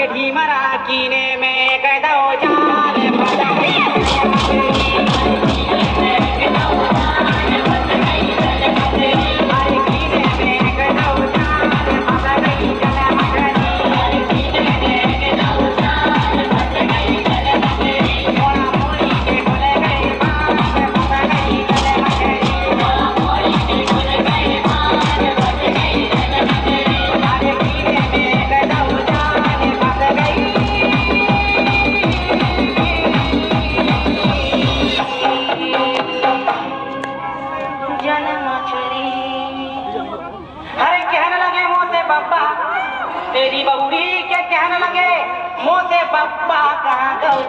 टेढ़ी मरा कीने में कदो जान बजा तेरी बहुरी के कहने लगे मोते पप्पा कहाँ गए